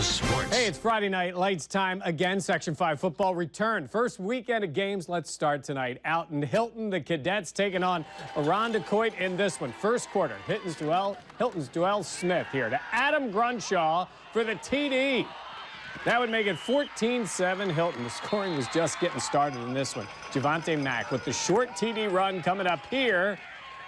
Wham Sports. Hey, it's Friday night, lights time again. Section 5 football return. First weekend of games. Let's start tonight. Out in Hilton, the Cadets taking on Irondequoit in this one. First quarter, Hilton's Duell Smith here to Adam Grunshaw for the TD. That would make it 14-7 Hilton. The scoring was just getting started in this one. Javante Mack with the short TD run coming up here.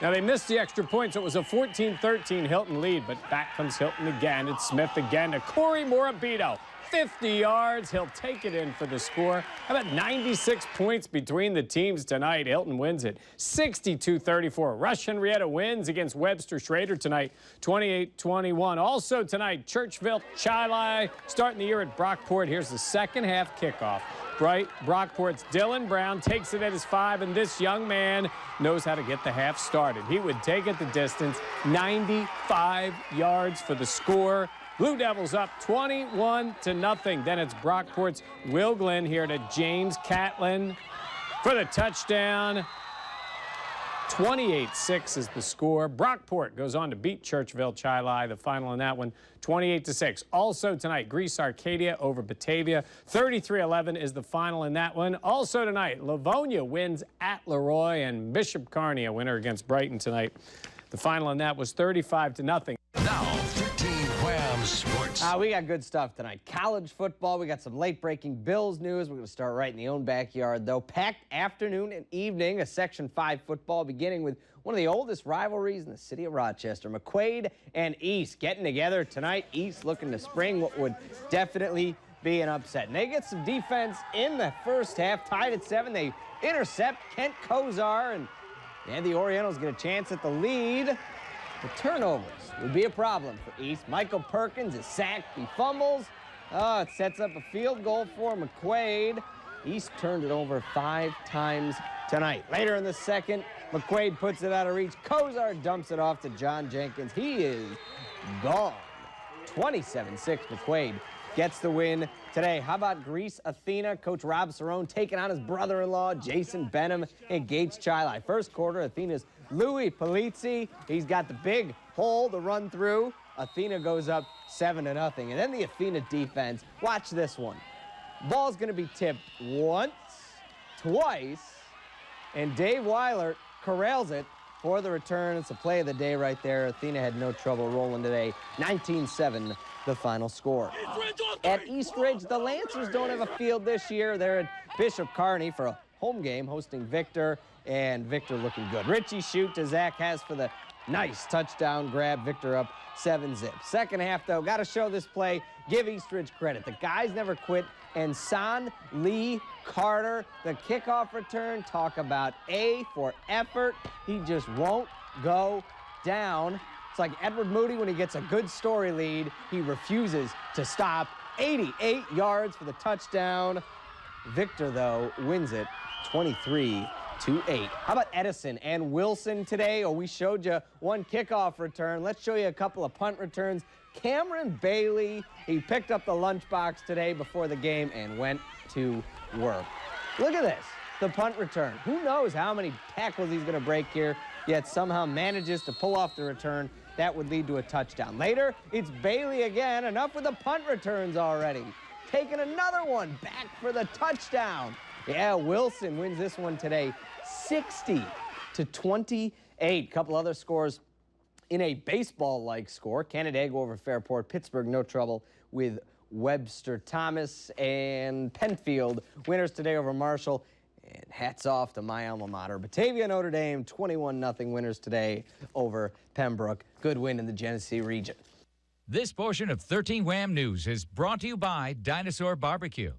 Now, they missed the extra point, so it was a 14-13 Hilton lead, but back comes Hilton again. It's Smith again to Corey Morabito. 50 yards. He'll take it in for the score. How about 96 points between the teams tonight? Hilton wins it 62-34. Rush-Henrietta wins against Webster Schroeder tonight, 28-21. Also tonight, Churchville-Chili starting the year at Brockport. Here's the second half kickoff. Brockport's Dylan Brown takes it at his 5, and this young man knows how to get the half started. He would take it the distance, 95 yards for the score. Blue Devils up 21-0. Then it's Brockport's Will Glenn here to James Catlin for the touchdown. 28-6 is the score. Brockport goes on to beat Churchville-Chili. The final in that one, 28-6. Also tonight, Greece Arcadia over Batavia. 33-11 is the final in that one. Also tonight, Livonia wins at Leroy, and Bishop Kearney, a winner against Brighton tonight. The final in that was 35-0. Now, 13 Wham Sports. We got good stuff tonight. College football. We got some late-breaking Bills news. We're going to start right in the own backyard, though. Packed afternoon and evening, a Section 5 football beginning with one of the oldest rivalries in the city of Rochester. McQuaid and East getting together tonight. East looking to spring what would definitely be an upset. And they get some defense in the first half. Tied at 7. They intercept Kent Kozar, and the Orientals get a chance at the lead. The turnovers would be a problem for East. Michael Perkins is sacked. He fumbles. It sets up a field goal for McQuaid. East turned it over 5 times tonight. Later in the second, McQuaid puts it out of reach. Kozar dumps it off to John Jenkins. He is gone. 27-6 McQuaid gets the win today. How about Greece Athena? Coach Rob Cerrone taking on his brother-in-law, Jason Benham, and Gates-Chili. First quarter, Athena's Louis Polizzi. He's got the big hole to run through. Athena goes up 7-0. And then the Athena defense. Watch this one. Ball's going to be tipped once, twice, and Dave Weiler corrals it for the return. It's a play of the day right there. Athena had no trouble rolling today. 19-7, the final score. At Eastridge, the Lancers don't have a field this year. They're at Bishop Kearney for a home game hosting Victor, and Victor looking good. Richie shoot to Zach Hess for the nice touchdown grab. Victor up 7-zip. Second half, though, got to show this play. Give Eastridge credit. The guys never quit. And Son Lee Carter, the kickoff return, talk about A for effort. He just won't go down. It's like Edward Moody when he gets a good story lead. He refuses to stop. 88 yards for the touchdown. Victor, though, wins it 23-8. How about Edison and Wilson today? We showed you one kickoff return. Let's show you a couple of punt returns. Cameron Bailey, he picked up the lunchbox today before the game and went to work. Look at this, the punt return. Who knows how many tackles he's going to break here, yet somehow manages to pull off the return. That would lead to a touchdown. Later, it's Bailey again. Enough with the punt returns already. Taking another one back for the touchdown. Yeah, Wilson wins this one today, 60-28. Couple other scores in a baseball-like score. Canandaigua over Fairport. Pittsburgh, no trouble with Webster Thomas. And Penfield, winners today over Marshall. And hats off to my alma mater. Batavia, Notre Dame, 21-0 winners today over Pembroke. Good win in the Genesee region. This portion of 13 Wham News is brought to you by Dinosaur Barbecue.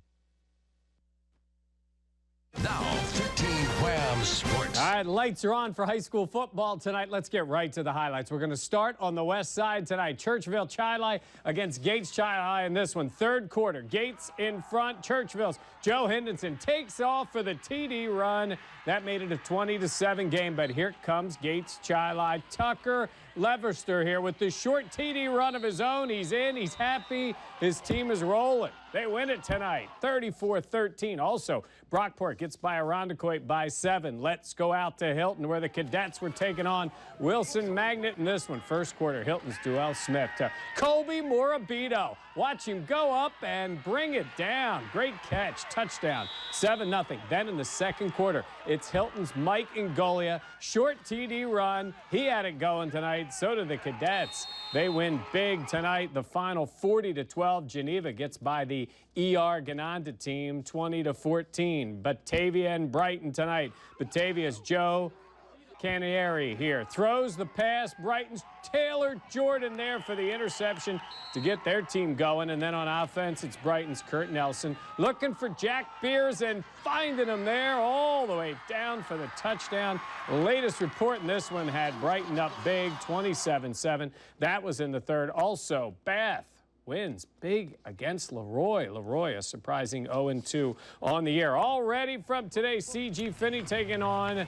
Now, 13 Wham Sports. All right, lights are on for high school football tonight. Let's get right to the highlights. We're going to start on the west side tonight. Churchville-Chili against Gates-Chili in this one. Third quarter, Gates in front. Churchville's Joe Henderson takes off for the TD run. That made it a 20-7 game, but here comes Gates-Chili. Tucker Webster here with the short TD run of his own. He's in. He's happy. His team is rolling. They win it tonight, 34-13. Also, Brockport gets by Irondequoit by 7. Let's go out to Hilton, where the Cadets were taking on Wilson Magnet in this one. First quarter, Hilton's Duell Smith to Colby Morabito. Watch him go up and bring it down. Great catch, touchdown, 7-0. Then in the second quarter, it's Hilton's Mike Ingolia. Short TD run. He had it going tonight. So did the Cadets. They win big tonight. The final 40-12. Geneva gets by the Gananda team 20-14. Batavia and Brighton tonight. Batavia's Joe Canandaigua here. Throws the pass. Brighton's Taylor Jordan there for the interception to get their team going. And then on offense, it's Brighton's Kurt Nelson looking for Jack Beers and finding him there all the way down for the touchdown. The latest report in this one had Brighton up big, 27-7. That was in the third. Also, Bath wins big against Leroy. Leroy, a surprising 0-2 on the year. Already from today, C.G. Finney taking on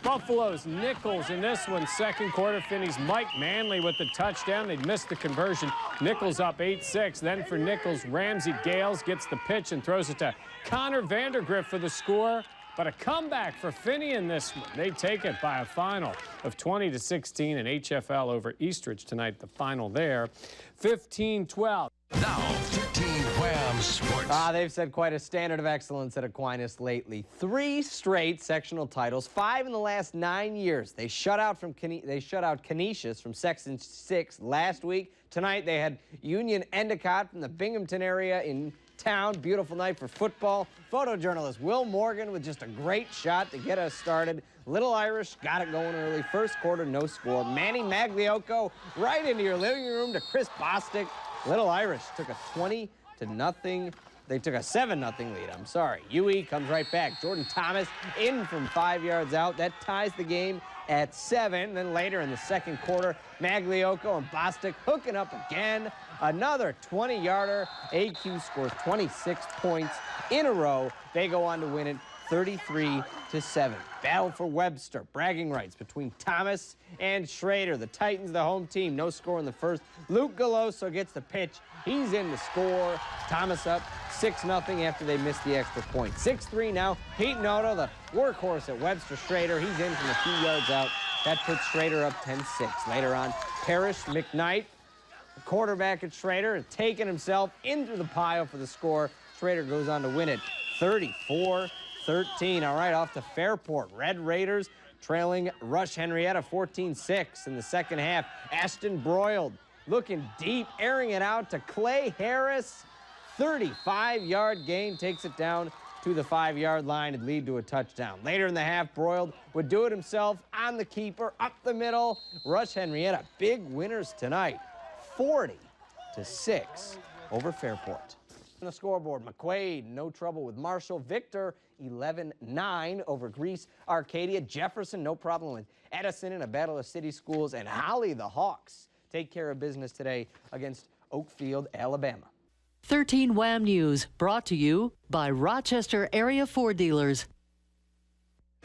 Buffalo's Nichols in this one. Second quarter, Finney's Mike Manley with the touchdown. They'd missed the conversion. Nichols up 8-6. Then for Nichols, Ramsey Gales gets the pitch and throws it to Connor Vandergrift for the score. But a comeback for Finney in this one. They take it by a final of 20-16 in HFL over Eastridge tonight. The final there, 15-12. Now, 15 Wham Sports. They've set quite a standard of excellence at Aquinas lately. 3 straight sectional titles, 5 in the last 9 years. They shut out Canisius from Section 6 last week. Tonight they had Union-Endicott from the Binghamton area in town. Beautiful night for football. Photojournalist Will Morgan with just a great shot to get us started. Little Irish got it going early. First quarter, no score. Manny Magliocco right into your living room to Chris Bostic. Little Irish took a 20-0. They took a 7-0 lead. I'm sorry. UE comes right back. Jordan Thomas in from 5 yards out. That ties the game at 7. Then later in the second quarter, Magliocco and Bostic hooking up again. Another 20-yarder. AQ scores 26 points in a row. They go on to win it 33-7. Battle for Webster. Bragging rights between Thomas and Schroeder. The Titans, the home team. No score in the first. Luke Galoso gets the pitch. He's in to score. Thomas up 6-0 after they missed the extra point. 6-3 now. Pete Noto, the workhorse at Webster. Schroeder, he's in from a few yards out. That puts Schroeder up 10-6. Later on, Parrish McKnight, the quarterback at Schroeder, taking himself into the pile for the score. Schroeder goes on to win it 34-13. All right, off to Fairport. Red Raiders trailing Rush-Henrietta 14-6 in the second half. Ashton Broiled looking deep, airing it out to Clay Harris. 35-yard gain takes it down to the 5-yard line and lead to a touchdown. Later in the half, Broiled would do it himself on the keeper, up the middle. Rush-Henrietta, big winners tonight, 40-6 over Fairport. On the scoreboard, McQuaid, no trouble with Marshall. Victor, 11-9 over Greece. Arcadia, Jefferson, no problem with Edison in a battle of city schools. And Holly, the Hawks, take care of business today against Oakfield, Alabama. 13 Wham News, brought to you by Rochester Area Ford Dealers.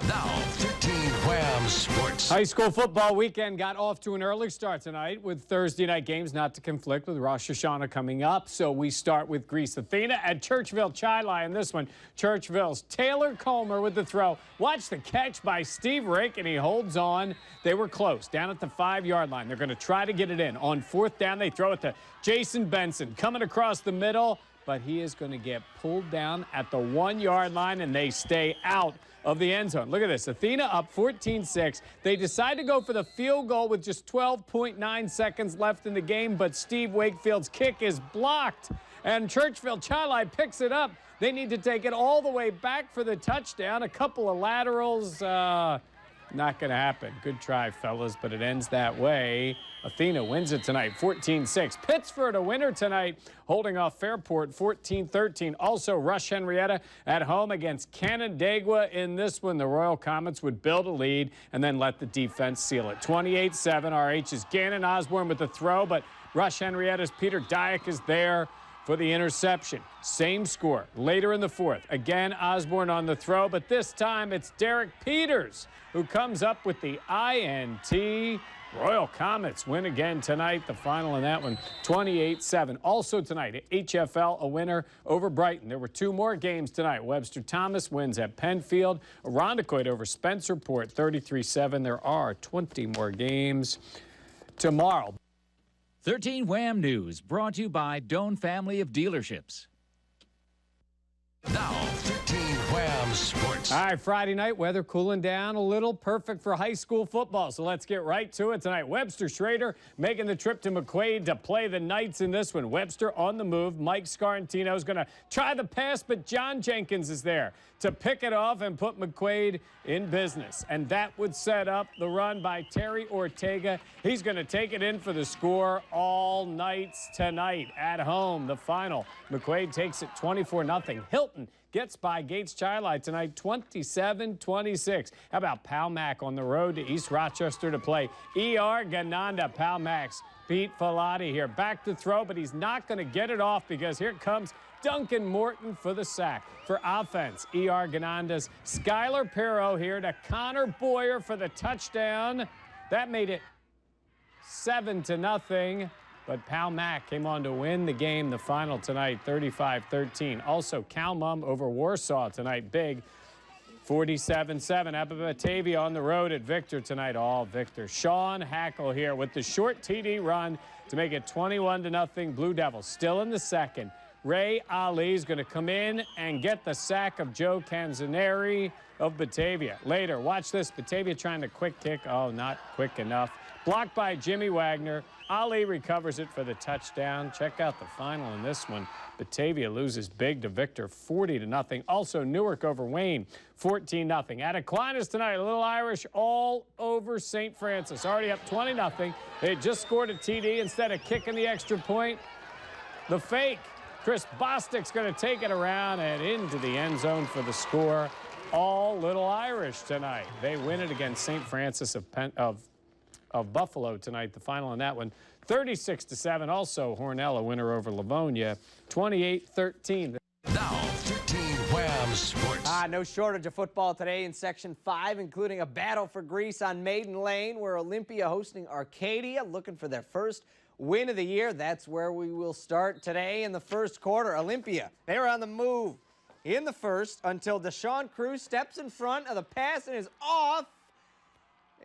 Now, 15 Wham Sports. High school football weekend got off to an early start tonight with Thursday night games not to conflict with Rosh Hashanah coming up. So we start with Greece Athena at Churchville-Chili in this one. Churchville's Taylor Comer with the throw. Watch the catch by Steve Rick, and he holds on. They were close, down at the 5-yard line. They're going to try to get it in. On fourth down, they throw it to Jason Benson coming across the middle, but he is going to get pulled down at the 1-yard line, and they stay out of the end zone. Look at this. Athena up 14-6. They decide to go for the field goal with just 12.9 seconds left in the game, but Steve Wakefield's kick is blocked, and Churchville-Chili picks it up. They need to take it all the way back for the touchdown. A couple of laterals, not going to happen. Good try, fellas, but it ends that way. Athena wins it tonight, 14-6. Pittsford a winner tonight, holding off Fairport 14-13. Also, Rush-Henrietta at home against Canandaigua in this one. The Royal Comets would build a lead and then let the defense seal it. 28-7. RH's Gannon Osborne with the throw, but Rush-Henrietta's Peter Dyack is there for the interception. Same score later in the fourth. Again, Osborne on the throw, but this time it's Derek Peters who comes up with the INT. Royal Comets win again tonight. The final in that one, 28-7. Also tonight, HFL, a winner over Brighton. There were two more games tonight. Webster Thomas wins at Penfield. Irondequoit over Spencerport, 33-7. There are 20 more games tomorrow. 13 Wham News, brought to you by Doan Family of Dealerships. Now, 13 Wham Sports. All right, Friday night, weather cooling down a little, perfect for high school football. So let's get right to it tonight. Webster Schroeder making the trip to McQuaid to play the Knights in this one. Webster on the move. Mike Scarantino is going to try the pass, but John Jenkins is there to pick it off and put McQuaid in business. And that would set up the run by Terry Ortega. He's going to take it in for the score. All Knights tonight at home. The final, McQuaid takes it 24-0. Hilton gets by Gates Chili tonight, 27-26. How about Palmac on the road to East Rochester to play Gananda? Palmacs beat Falati here. Back to throw, but he's not going to get it off because here comes Duncan Morton for the sack. For offense, Gananda's Skylar Perro here to Connor Boyer for the touchdown. That made it 7-0. But Palmac came on to win the game, the final tonight, 35-13. Also, Calmum over Warsaw tonight, big, 47-7. Batavia on the road at Victor tonight, all Victor. Sean Hackle here with the short TD run to make it 21-0. Blue Devils still in the second. Ray Ali is going to come in and get the sack of Joe Canzaneri of Batavia. Later, watch this. Batavia trying to quick kick. Oh, not quick enough. Blocked by Jimmy Wagner. Ali recovers it for the touchdown. Check out the final in this one. Batavia loses big to Victor, 40-0. Also, Newark over Wayne, 14-0. At Aquinas tonight, a little Irish all over St. Francis. Already up 20-0. They just scored a TD instead of kicking the extra point. The fake. Chris Bostic's going to take it around and into the end zone for the score. All Little Irish tonight. They win it against St. Francis of Buffalo tonight. The final in that one, 36-7. Also, Hornell a winner over Livonia, 28-13. Now, 13 Wham Sports. No shortage of football today in Section 5, including a battle for Greece on Maiden Lane, where Olympia hosting Arcadia, looking for their first win of the year. That's where we will start today in the first quarter. Olympia, they were on the move in the first until Deshaun Cruz steps in front of the pass and is off.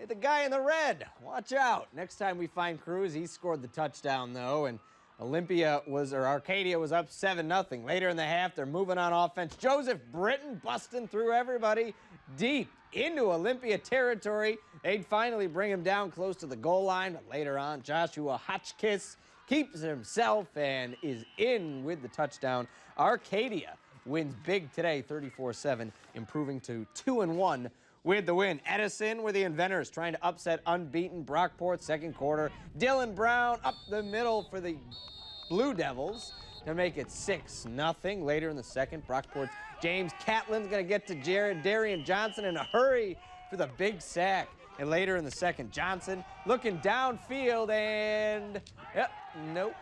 The guy in the red, watch out. Next time we find Cruz, he scored the touchdown, though, and Arcadia was up 7-0. Later in the half, they're moving on offense. Joseph Britton busting through everybody deep into Olympia territory. They'd finally bring him down close to the goal line, but later on, Joshua Hotchkiss keeps himself and is in with the touchdown. Arcadia wins big today, 34-7, improving to 2-1 with the win. Edison were the inventors, trying to upset unbeaten Brockport. Second quarter, Dylan Brown up the middle for the Blue Devils to make it 6-0. Later in the second, Brockport's James Catlin's going to get to Darian Johnson in a hurry for the big sack. And later in the second, Johnson looking downfield and, nope.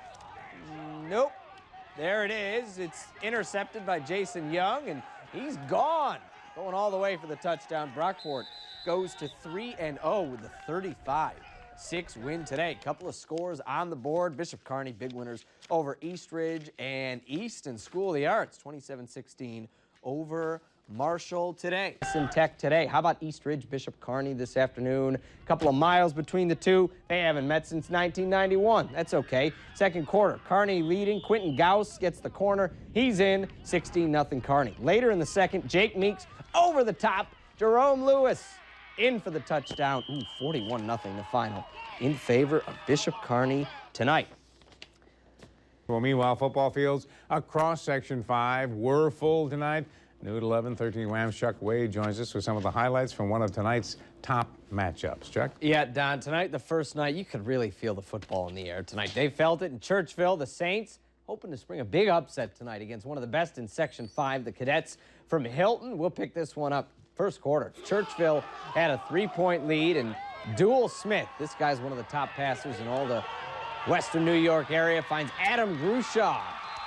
There it is. It's intercepted by Jason Young, and he's gone. Going all the way for the touchdown. Brockport goes to 3-0 with the 35-6 win today. Couple of scores on the board. Bishop Kearney, big winners over Eastridge and Easton School of the Arts, 27-16 over Marshall today. Tech today. How about Eastridge, Bishop Kearney this afternoon? A couple of miles between the two. They haven't met since 1991. That's okay. Second quarter, Kearney leading. Quentin Gauss gets the corner. He's in, 16-0 Kearney. Later in the second, Jake Meeks over the top. Jerome Lewis in for the touchdown. 41-0 the final in favor of Bishop Kearney tonight. Well, meanwhile, football fields across Section 5 were full tonight. New at 11, 13 Wham's Chuck Wade joins us with some of the highlights from one of tonight's top matchups. Chuck? Yeah, Don, tonight, the first night, you could really feel the football in the air tonight. They felt it in Churchville. The Saints hoping to spring a big upset tonight against one of the best in Section 5, the Cadets from Hilton. We'll pick this one up first quarter. Churchville had a 3-point lead, and Dual Smith, this guy's one of the top passers in all the Western New York area, finds Adam Grushaw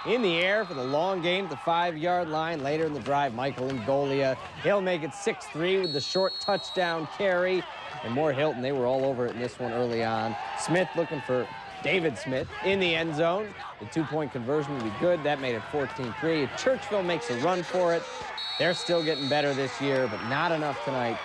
in the air for the long game at the 5-yard line. Later in the drive, Michael Ingolia, he'll make it 6-3 with the short touchdown carry. And more Hilton, they were all over it in this one early on. Smith looking for David Smith in the end zone. The 2-point conversion would be good. That made it 14-3. Churchville makes a run for it. They're still getting better this year, but not enough tonight.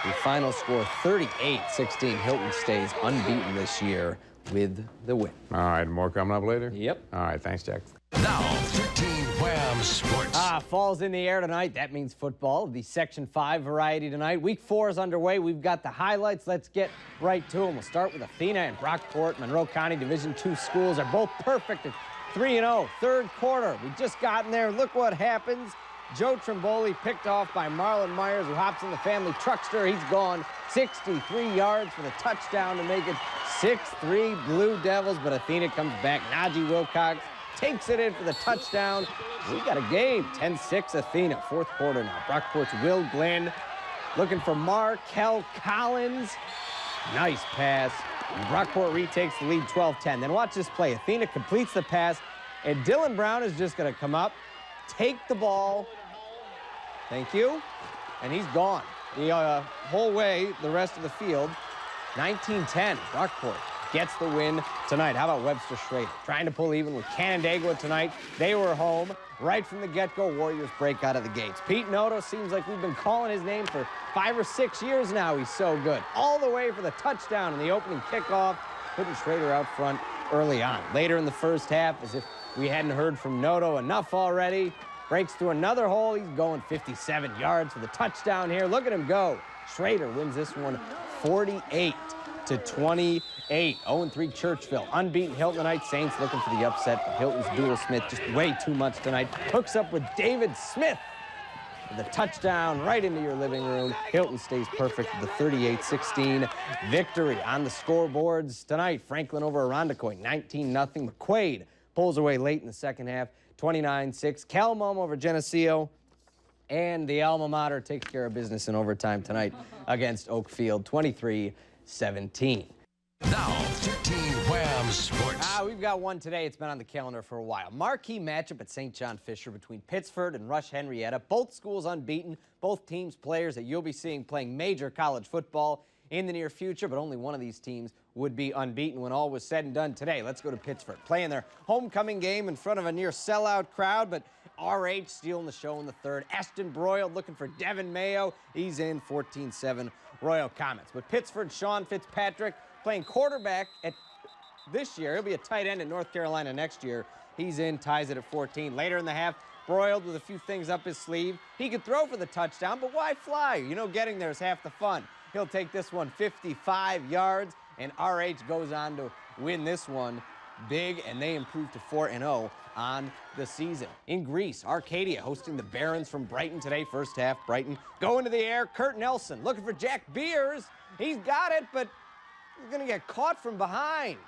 The final score, 38-16. Hilton stays unbeaten this year with the win. All right, more coming up later? Yep. All right, thanks, Jack. Now, 13 Wham Sports. Falls in the air tonight. That means football, the Section 5 variety tonight. Week 4 is underway. We've got the highlights. Let's get right to them. We'll start with Athena and Brockport. Monroe County Division II schools are both perfect at 3-0. Third quarter, we just got in there. Look what happens. Joe Trimboli picked off by Marlon Myers, who hops in the family truckster. He's gone 63 yards for the touchdown to make it 6-3 Blue Devils, but Athena comes back. Najee Wilcox takes it in for the touchdown. We got a game, 10-6 Athena. Fourth quarter now. Brockport's Will Glenn looking for Markel Collins. Nice pass. Brockport retakes the lead 12-10. Then watch this play. Athena completes the pass, and Dylan Brown is just going to come up, take the ball. Thank you. And he's gone the whole way, the rest of the field. 19-10. Brockport gets the win tonight. How about Webster Schroeder? Trying to pull even with Canandaigua tonight. They were home right from the get-go. Warriors break out of the gates. Pete Noto seems like we've been calling his name for 5 or 6 years now. He's so good. All the way for the touchdown in the opening kickoff, putting Schroeder out front early on. Later in the first half, as if we hadn't heard from Noto enough already, breaks through another hole. He's going 57 yards for the touchdown here. Look at him go. Schroeder wins this one 48-28. 0-3 Churchville. Unbeaten Hilton tonight. Saints looking for the upset, but Hilton's Dual Smith just way too much tonight. Hooks up with David Smith. The touchdown right into your living room. Hilton stays perfect with the 38-16 victory. On the scoreboards tonight, Franklin over Irondequoit, 19-0. McQuaid pulls away late in the second half, 29-6. Calmum over Geneseo. And the alma mater takes care of business in overtime tonight against Oakfield, 23-17. Now, 13 Wham Sports. We've got one today. It's been on the calendar for a while. Marquee matchup at St. John Fisher between Pittsford and Rush-Henrietta. Both schools unbeaten. Both teams players that you'll be seeing playing major college football in the near future, but only one of these teams would be unbeaten when all was said and done today. Let's go to Pittsford. Playing their homecoming game in front of a near sellout crowd, but RH stealing the show in the third. Ashton Broyle looking for Devin Mayo. He's in 14-7 Royal Comets. But Pittsford, Sean Fitzpatrick playing quarterback at this year. He'll be a tight end at North Carolina next year. He's in, ties it at 14. Later in the half, Broyle with a few things up his sleeve. He could throw for the touchdown, but why fly? You know, getting there is half the fun. He'll take this one 55 yards, and RH goes on to win this one big, and they improve to 4-0 on the season. In Greece, Arcadia hosting the Barons from Brighton today. First half, Brighton go into the air. Kurt Nelson looking for Jack Beers. He's got it, but he's going to get caught from behind.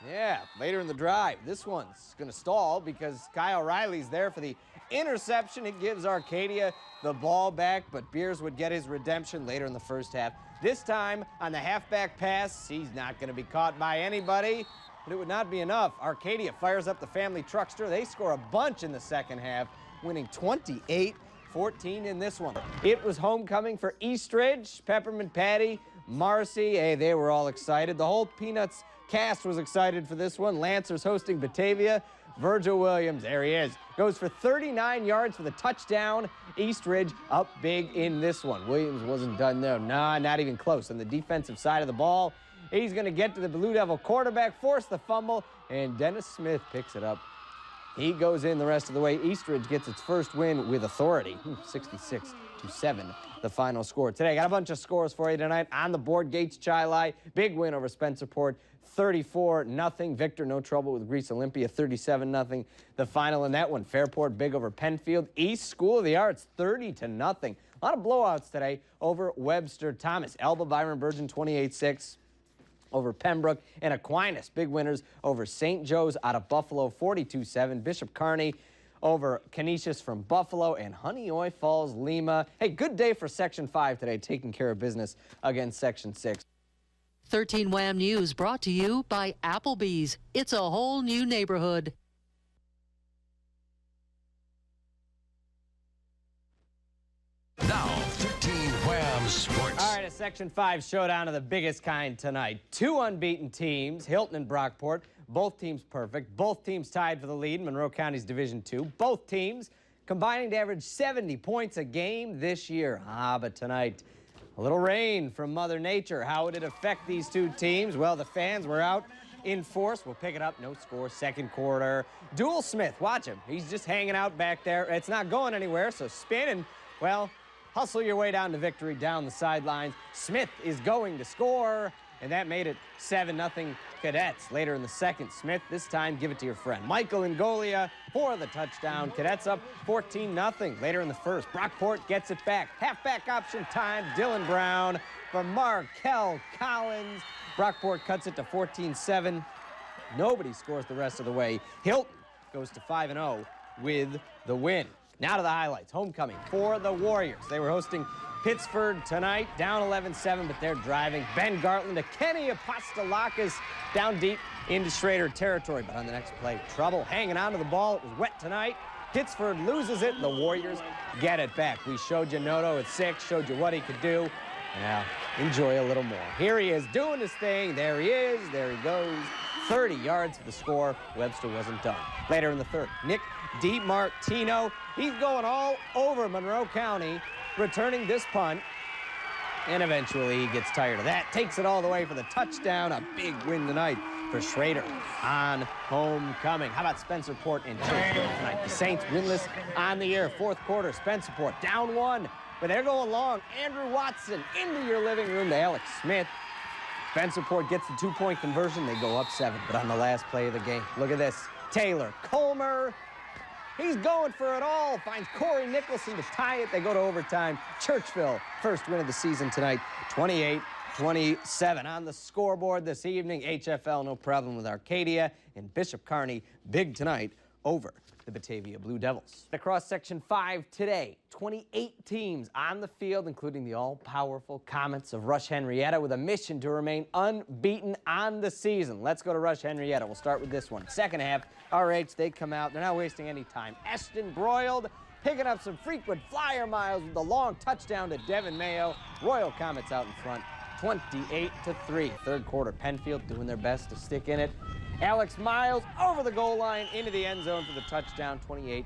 Yeah, later in the drive, this one's going to stall because Kyle Riley's there for the interception. It gives Arcadia the ball back, but Beers would get his redemption later in the first half. This time on the halfback pass, he's not going to be caught by anybody, but it would not be enough. Arcadia fires up the family truckster. They score a bunch in the second half, winning 28-14 in this one. It was homecoming for Eastridge, Peppermint Patty, Marcy. Hey, they were all excited. The whole Peanuts cast was excited for this one. Lancers hosting Batavia. Virgil Williams, there he is, goes for 39 yards for the touchdown. Eastridge up big in this one. Williams wasn't done there. Nah, not even close. On the defensive side of the ball, he's going to get to the Blue Devil quarterback, force the fumble, and Dennis Smith picks it up. He goes in the rest of the way. Eastridge gets its first win with authority, 66-7. The final score today. Got a bunch of scores for you tonight on the board. Gates Chili, big win over Spencerport, 34-0. Victor, no trouble with Greece Olympia, 37-0. The final in that one, Fairport, big over Penfield. East School of the Arts, 30-0. A lot of blowouts today over Webster Thomas. Elba Byron Burgeon, 28-6. Over Pembroke, and Aquinas, big winners over St. Joe's out of Buffalo, 42-7. Bishop Kearney over Canisius from Buffalo, and Honeoye Falls-Lima. Hey, good day for Section 5 today, taking care of business against Section 6. 13 Wham News brought to you by Applebee's. It's a whole new neighborhood. Wham Sports. All right, a Section 5 showdown of the biggest kind tonight. Two unbeaten teams, Hilton and Brockport. Both teams perfect. Both teams tied for the lead in Monroe County's Division II. Both teams combining to average 70 points a game this year. But tonight, a little rain from Mother Nature. How would it affect these two teams? Well, the fans were out in force. We'll pick it up. No score, second quarter. Dual Smith, watch him. He's just hanging out back there. It's not going anywhere, so spin and, well, hustle your way down to victory down the sidelines. Smith is going to score, and that made it 7-0 Cadets. Later in the second, Smith, this time give it to your friend Michael Ngolia for the touchdown. Cadets up 14-0. Later in the first, Brockport gets it back. Halfback option time, Dylan Brown for Markel Collins. Brockport cuts it to 14-7. Nobody scores the rest of the way. Hilton goes to 5-0 with the win. Now to the highlights. Homecoming for the Warriors. They were hosting Pittsford tonight, down 11-7, but they're driving. Ben Gartland to Kenny Apostolakis down deep into Schroeder territory. But on the next play, trouble hanging onto the ball. It was wet tonight. Pittsford loses it. The Warriors get it back. We showed you Noto at 6, showed you what he could do. Now, enjoy a little more. Here he is doing his thing. There he is. There he goes. 30 yards for the score. Webster wasn't done. Later in the third, Nick DiMartino. He's going all over Monroe County, returning this punt. And eventually he gets tired of that. Takes it all the way for the touchdown. A big win tonight for Schroeder on homecoming. How about Spencerport and Churchville tonight? The Saints winless on the year. Fourth quarter, Spencerport down 1. But they're going long. Andrew Watson into your living room to Alex Smith. Spencerport gets the 2-point conversion. They go up 7. But on the last play of the game, look at this. Taylor Colmer. He's going for it all. Finds Corey Nicholson to tie it. They go to overtime. Churchville, first win of the season tonight, 28-27. On the scoreboard this evening, HFL, no problem with Arcadia. And Bishop Kearney, big tonight over the Batavia Blue Devils. Across Section 5 today, 28 teams on the field, including the all-powerful Comets of Rush-Henrietta, with a mission to remain unbeaten on the season. Let's go to Rush-Henrietta. We'll start with this one. Second half, RH, they come out. They're not wasting any time. Ashton Broiled picking up some frequent flyer miles with the long touchdown to Devin Mayo. Royal Comets out in front, 28-3. Third quarter, Penfield doing their best to stick in it. Alex Miles over the goal line into the end zone for the touchdown, 28-9,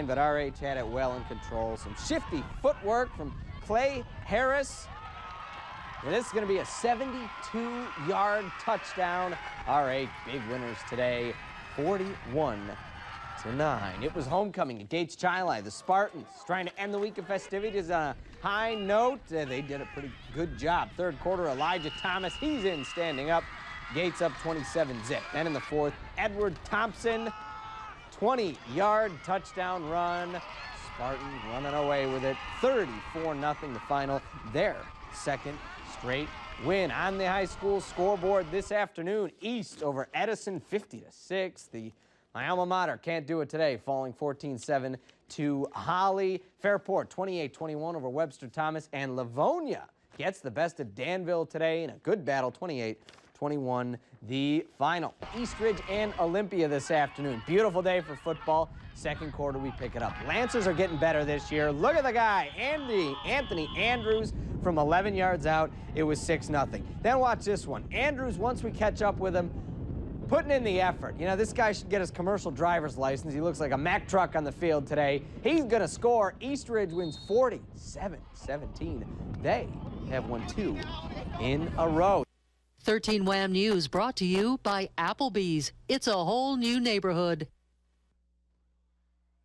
but RH had it well in control. Some shifty footwork from Clay Harris. And this is going to be a 72-yard touchdown. RH, big winners today, 41-9. It was homecoming at Gates-Chili. The Spartans trying to end the week of festivities on a high note. They did a pretty good job. Third quarter, Elijah Thomas, he's in standing up. Gates up 27-zip. Then in the fourth, Edward Thompson, 20-yard touchdown run. Spartans running away with it. 34-0 the final. Their second straight win. On the high school scoreboard this afternoon, East over Edison, 50-6. My alma mater can't do it today, falling 14-7 to Holly. Fairport, 28-21 over Webster Thomas. And Livonia gets the best of Danville today in a good battle, 28-21 the final. Eastridge and Olympia this afternoon. Beautiful day for football. Second quarter, we pick it up. Lancers are getting better this year. Look at the guy, Anthony Andrews from 11 yards out. It was 6-0. Then watch this one. Andrews, once we catch up with him, putting in the effort. You know, this guy should get his commercial driver's license. He looks like a Mack truck on the field today. He's going to score. Eastridge wins 47-17. They have won 2 in a row. 13 Wham News brought to you by Applebee's. It's a whole new neighborhood.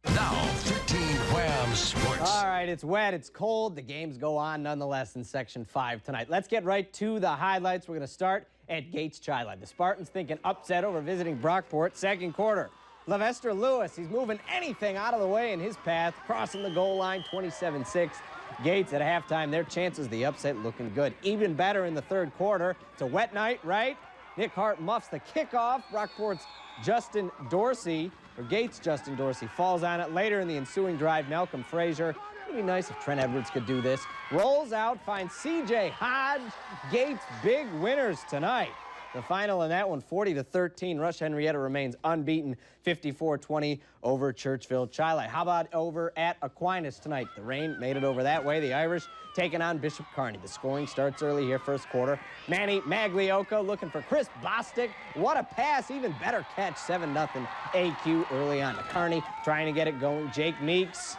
Now, 13 Wham Sports. All right, it's wet, it's cold. The games go on nonetheless in Section 5 tonight. Let's get right to the highlights. We're going to start at Gates-Chili. The Spartans thinking upset over visiting Brockport. Second quarter, Levester Lewis, he's moving anything out of the way in his path, crossing the goal line, 27-6. Gates at halftime, their chances of the upset looking good. Even better in the third quarter. It's a wet night, right? Nick Hart muffs the kickoff. Brockport's Justin Dorsey, or Gates' Justin Dorsey, falls on it. Later in the ensuing drive, Malcolm Frazier. It would be nice if Trent Edwards could do this. Rolls out, finds C.J. Hodge. Gates' big winners tonight. The final in that one, 40-13. Rush-Henrietta remains unbeaten, 54-20 over Churchville-Chili. How about over at Aquinas tonight? The rain made it over that way. The Irish taking on Bishop Kearney. The scoring starts early here, first quarter. Manny Magliocco looking for Chris Bostic. What a pass, even better catch, 7-0 AQ early on to Kearney. Trying to get it going. Jake Meeks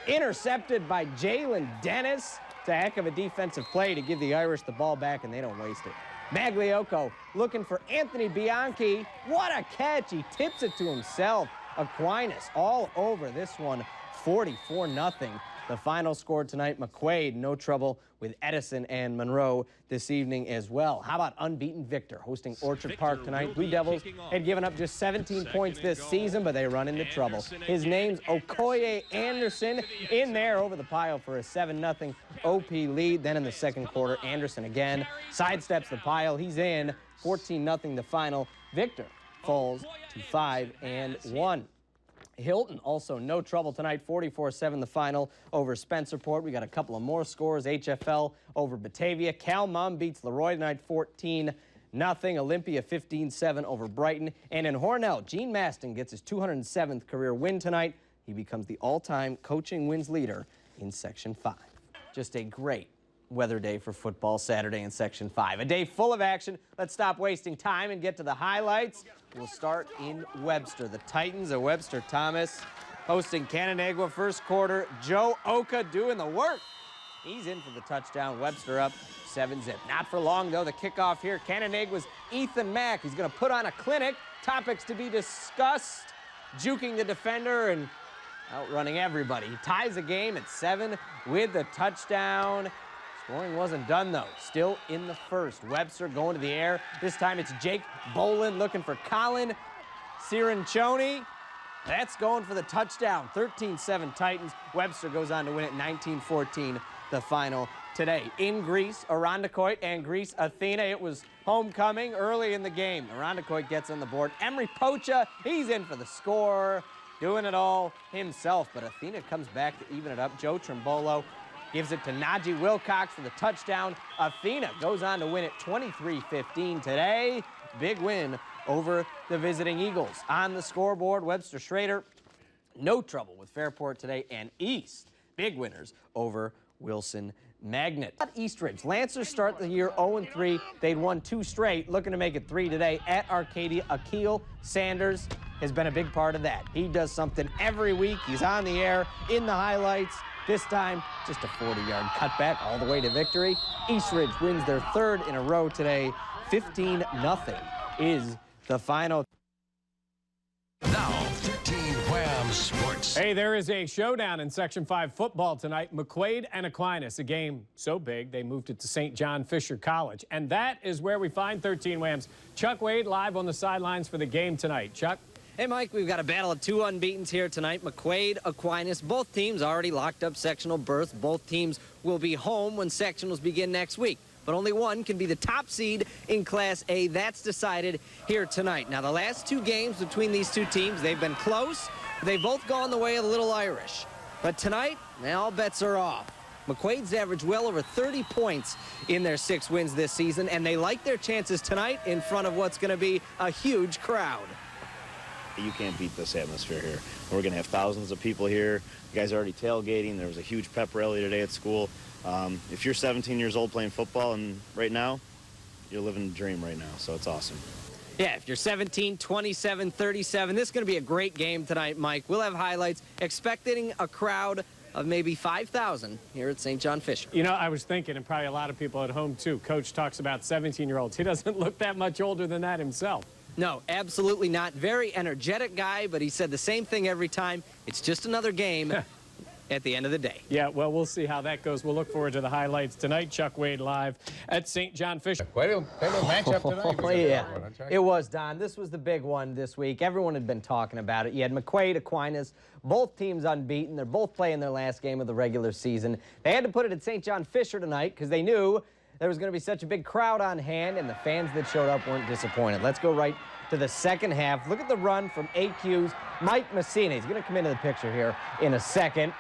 intercepted by Jalen Dennis. It's a heck of a defensive play to give the Irish the ball back, and they don't waste it. Magliocco looking for Anthony Bianchi. What a catch. He tips it to himself. Aquinas all over this one, 44-0. The final score tonight, McQuaid, no trouble with Edison and Monroe this evening as well. How about unbeaten Victor hosting Orchard Park tonight? Blue Devils had given up just 17 points this season, but they run into trouble. His name's Okoye Anderson in there over the pile for a 7-0 OP lead. Then in the second quarter, Anderson again sidesteps the pile. He's in, 14-0 the final. Victor falls to 5-1. Hilton also no trouble tonight, 44-7 the final over Spencerport. We got a couple of more scores. HFL over Batavia. Cal-Mum beats Leroy tonight 14-0. Olympia 15-7 over Brighton. And in Hornell, Gene Maston gets his 207th career win tonight. He becomes the all-time coaching wins leader in Section 5. Just a great weather day for football Saturday in Section 5. A day full of action. Let's stop wasting time and get to the highlights. We'll start in Webster. The Titans of Webster Thomas hosting Canandaigua first quarter. Joe Oka doing the work. He's in for the touchdown. Webster up 7-0. Not for long, though. The kickoff here. Canandaigua's Ethan Mack. He's going to put on a clinic. Topics to be discussed. Juking the defender and outrunning everybody. He ties the game at 7 with the touchdown. Scoring wasn't done, though. Still in the first. Webster going to the air. This time it's Jake Boland looking for Colin Cirincione. That's going for the touchdown. 13-7 Titans. Webster goes on to win it 19-14, the final today. In Greece, Irondequoit and Greece Athena. It was homecoming early in the game. Irondequoit gets on the board. Emery Pocha, he's in for the score. Doing it all himself, but Athena comes back to even it up. Joe Trimbolo gives it to Najee Wilcox for the touchdown. Athena goes on to win it 23-15 today. Big win over the visiting Eagles. On the scoreboard, Webster Schroeder, no trouble with Fairport today, and East, big winners over Wilson Magnet. At Eastridge, Lancers start the year 0-3. They'd won 2 straight, looking to make it 3 today at Arcadia. Akil Sanders has been a big part of that. He does something every week. He's on the air in the highlights. This time, just a 40-yard cutback all the way to victory. Eastridge wins their 3rd in a row today. 15-0 is the final. Now, 13 Wham Sports. Hey, there is a showdown in Section 5 football tonight. McQuaid and Aquinas, a game so big they moved it to St. John Fisher College. And that is where we find 13 Whams. Chuck Wade live on the sidelines for the game tonight. Chuck? Hey, Mike, we've got a battle of 2 unbeatens here tonight. McQuaid, Aquinas, both teams already locked up sectional berths. Both teams will be home when sectionals begin next week. But only one can be the top seed in Class A. That's decided here tonight. Now, the last 2 games between these 2 teams, they've been close. They've both gone the way of the Little Irish. But tonight, all bets are off. McQuaid's averaged well over 30 points in their 6 wins this season, and they like their chances tonight in front of what's going to be a huge crowd. You can't beat this atmosphere here. We're going to have thousands of people here. You guys are already tailgating. There was a huge pep rally today at school. If you're 17 years old playing football, and right now, you're living a dream right now, so it's awesome. Yeah, if you're 17, 27, 37, this is going to be a great game tonight, Mike. We'll have highlights, expecting a crowd of maybe 5,000 here at St. John Fisher. You know, I was thinking, and probably a lot of people at home, too, Coach talks about 17-year-olds. He doesn't look that much older than that himself. No, absolutely not. Very energetic guy, but he said the same thing every time. It's just another game at the end of the day. Yeah, well, we'll see how that goes. We'll look forward to the highlights tonight. Chuck Wade live at St. John Fisher. Quite a matchup tonight. Oh, yeah, it was, Don. This was the big one this week. Everyone had been talking about it. You had McQuaid, Aquinas, both teams unbeaten. They're both playing their last game of the regular season. They had to put it at St. John Fisher tonight because they knew there was going to be such a big crowd on hand, and the fans that showed up weren't disappointed. Let's go right to the second half. Look at the run from AQ's Mike Messina. He's going to come into the picture here in a second.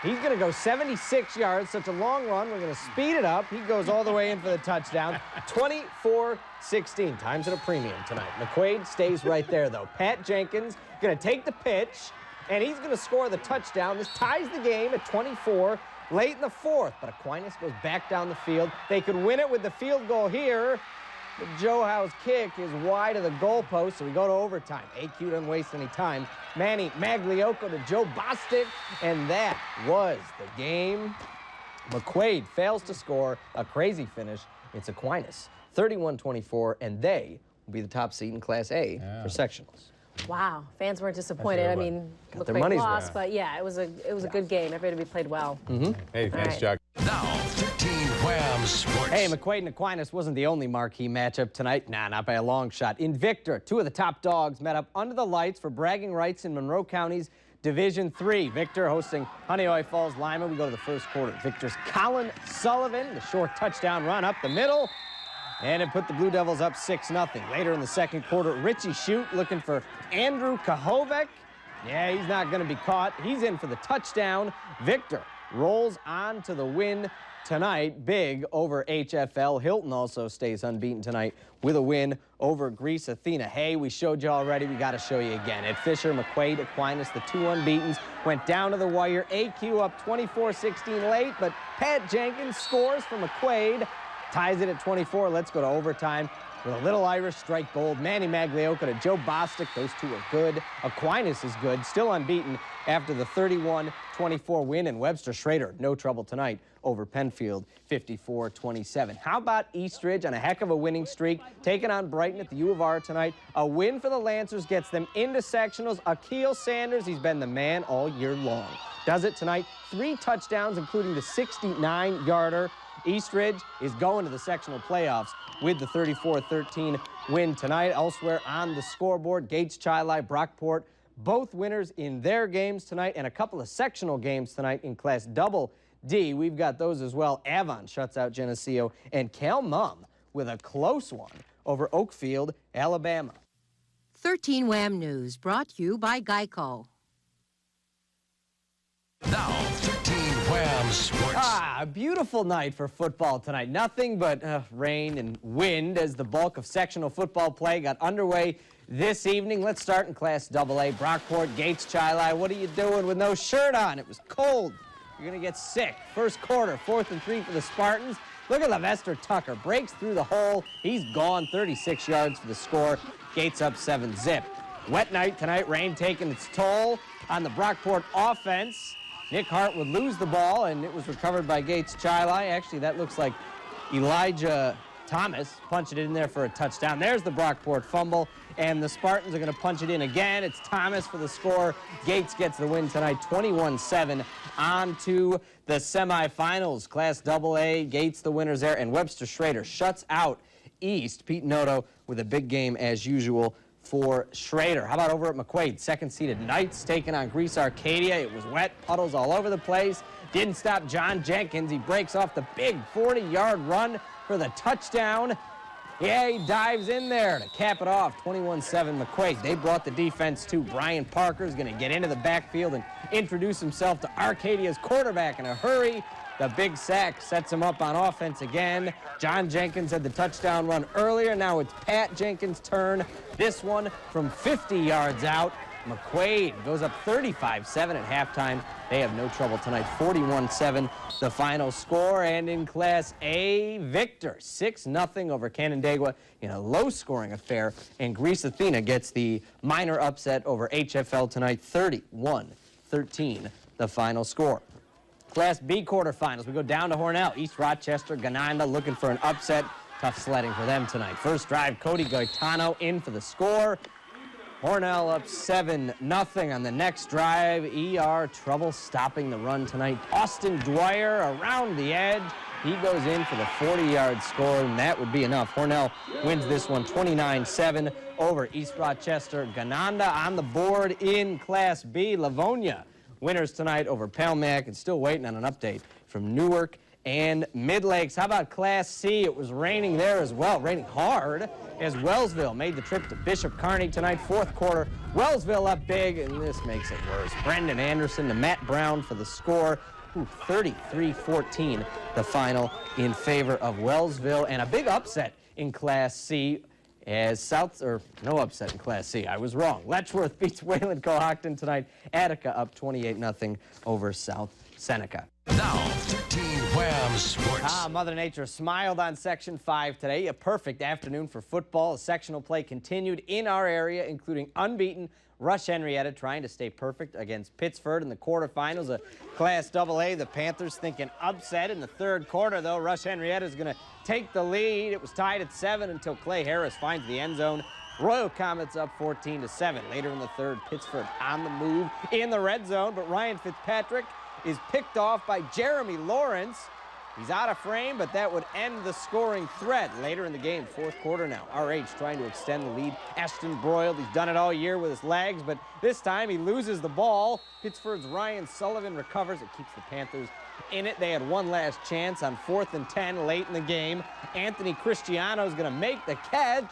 He's going to go 76 yards, such a long run. We're going to speed it up. He goes all the way in for the touchdown. 24-16. Times at a premium tonight. McQuaid stays right there, though. Pat Jenkins going to take the pitch, and he's going to score the touchdown. This ties the game at 24 late in the fourth, but Aquinas goes back down the field. They could win it with the field goal here. But Joe Howe's kick is wide of the goalpost, so we go to overtime. AQ doesn't waste any time. Manny Magliocco to Joe Bostic, and that was the game. McQuaid fails to score. A crazy finish. It's Aquinas, 31-24, and they will be the top seed in Class A for sectionals. Wow, fans weren't disappointed. I mean, Got their McQuaid money's lost, worth. but yeah, it was a good game. Everybody played well. Hey, thanks, right. Chuck. Now, 13 Wham Sports. Hey, McQuaid and Aquinas wasn't the only marquee matchup tonight. Nah, not by a long shot. In Victor, two of the top dogs met up under the lights for bragging rights in Monroe County's Division III. Victor hosting Honeoye Falls-Lima. We go to the first quarter. Victor's Colin Sullivan, the short touchdown run up the middle, and it put the Blue Devils up 6-0. Later in the second quarter, Richie Shute looking for Andrew Kahovec. Yeah, he's not going to be caught. He's in for the touchdown. Victor rolls on to the win tonight, big over HFL. Hilton also stays unbeaten tonight with a win over Greece Athena. Hey, we showed you already. We got to show you again. At Fisher, McQuaid, Aquinas, the two unbeatens, went down to the wire. AQ up 24-16 late, but Pat Jenkins scores for McQuaid, ties it at 24. Let's go to overtime with a little Irish strike gold. Manny Magliocco to Joe Bostic. Those two are good. Aquinas is good, still unbeaten after the 31-24 win. And Webster Schroeder, no trouble tonight over Penfield, 54-27. How about Eastridge on a heck of a winning streak, taking on Brighton at the U of R tonight? A win for the Lancers gets them into sectionals. Akeel Sanders, he's been the man all year long. Does it tonight. 3 touchdowns, including the 69-yarder. Eastridge is going to the sectional playoffs with the 34-13 win tonight. Elsewhere on the scoreboard, Gates-Chili, Brockport, both winners in their games tonight, and a couple of sectional games tonight in Class Double D. We've got those as well. Avon shuts out Geneseo, and Cal Mum with a close one over Oakfield, Alabama. 13 Wham News brought to you by Geico. Now, 13 Wham Sports. A beautiful night for football tonight. Nothing but rain and wind as the bulk of sectional football play got underway this evening. Let's start in Class AA. Brockport, Gates-Chili. What are you doing with no shirt on? It was cold. You're going to get sick. First quarter, 4th and 3 for the Spartans. Look at Webster Tucker. Breaks through the hole. He's gone. 36 yards for the score. Gates up 7-zip. Wet night tonight. Rain taking its toll on the Brockport offense. Nick Hart would lose the ball, and it was recovered by Gates-Chili. Actually, that looks like Elijah Thomas punched it in there for a touchdown. There's the Brockport fumble, and the Spartans are going to punch it in again. It's Thomas for the score. Gates gets the win tonight, 21-7. On to the semifinals. Class AA, Gates the winners there, and Webster Schroeder shuts out East. Pete Noto with a big game as usual for Schroeder. How about over at McQuaid? Second-seeded Knights taking on Greece Arcadia. It was wet, puddles all over the place. Didn't stop John Jenkins. He breaks off the big 40-yard run for the touchdown. Yeah, he dives in there to cap it off, 21-7 McQuaid. They brought the defense too. Brian Parker's going to get into the backfield and introduce himself to Arcadia's quarterback in a hurry. The big sack sets him up on offense again. John Jenkins had the touchdown run earlier. Now it's Pat Jenkins' turn. This one from 50 yards out. McQuaid goes up 35-7 at halftime. They have no trouble tonight. 41-7 the final score. And in Class A, Victor 6-0 over Canandaigua in a low-scoring affair. And Greece Athena gets the minor upset over HFL tonight, 31-13 the final score. Class B quarterfinals. We go down to Hornell. East Rochester, Gananda looking for an upset. Tough sledding for them tonight. First drive, Cody Gaetano in for the score. Hornell up 7-0 on the next drive. ER trouble stopping the run tonight. Austin Dwyer around the edge. He goes in for the 40-yard score, and that would be enough. Hornell wins this one 29-7 over East Rochester. Gananda on the board in Class B. Livonia winners tonight over Palmyra-Macedon, and still waiting on an update from Newark and Mid-Lakes. How about Class C? It was raining there as well, raining hard as Wellsville made the trip to Bishop Kearney tonight, fourth quarter. Wellsville up big, and this makes it worse. Brendan Anderson to Matt Brown for the score. 33-14, the final in favor of Wellsville, and a big upset in Class C as no upset in Class C. I was wrong. Letchworth beats Wayland Cohocton tonight. Attica up 28-0 over South Seneca. Now, 13 Wham Sports. Mother Nature smiled on Section 5 today. A perfect afternoon for football. A sectional play continued in our area, including unbeaten Rush-Henrietta trying to stay perfect against Pittsford in the quarterfinals of Class AA. The Panthers thinking upset in the third quarter, though. Rush-Henrietta is going to take the lead. It was tied at 7 until Clay Harris finds the end zone. Royal Comets up 14-7. Later in the third, Pittsford on the move in the red zone, but Ryan Fitzpatrick is picked off by Jeremy Lawrence. He's out of frame, but that would end the scoring threat. Later in the game, fourth quarter now. RH trying to extend the lead. Ashton broiled. He's done it all year with his legs, but this time he loses the ball. Pittsford's Ryan Sullivan recovers. It keeps the Panthers in it. They had one last chance on 4th and 10 late in the game. Anthony Cristiano is going to make the catch,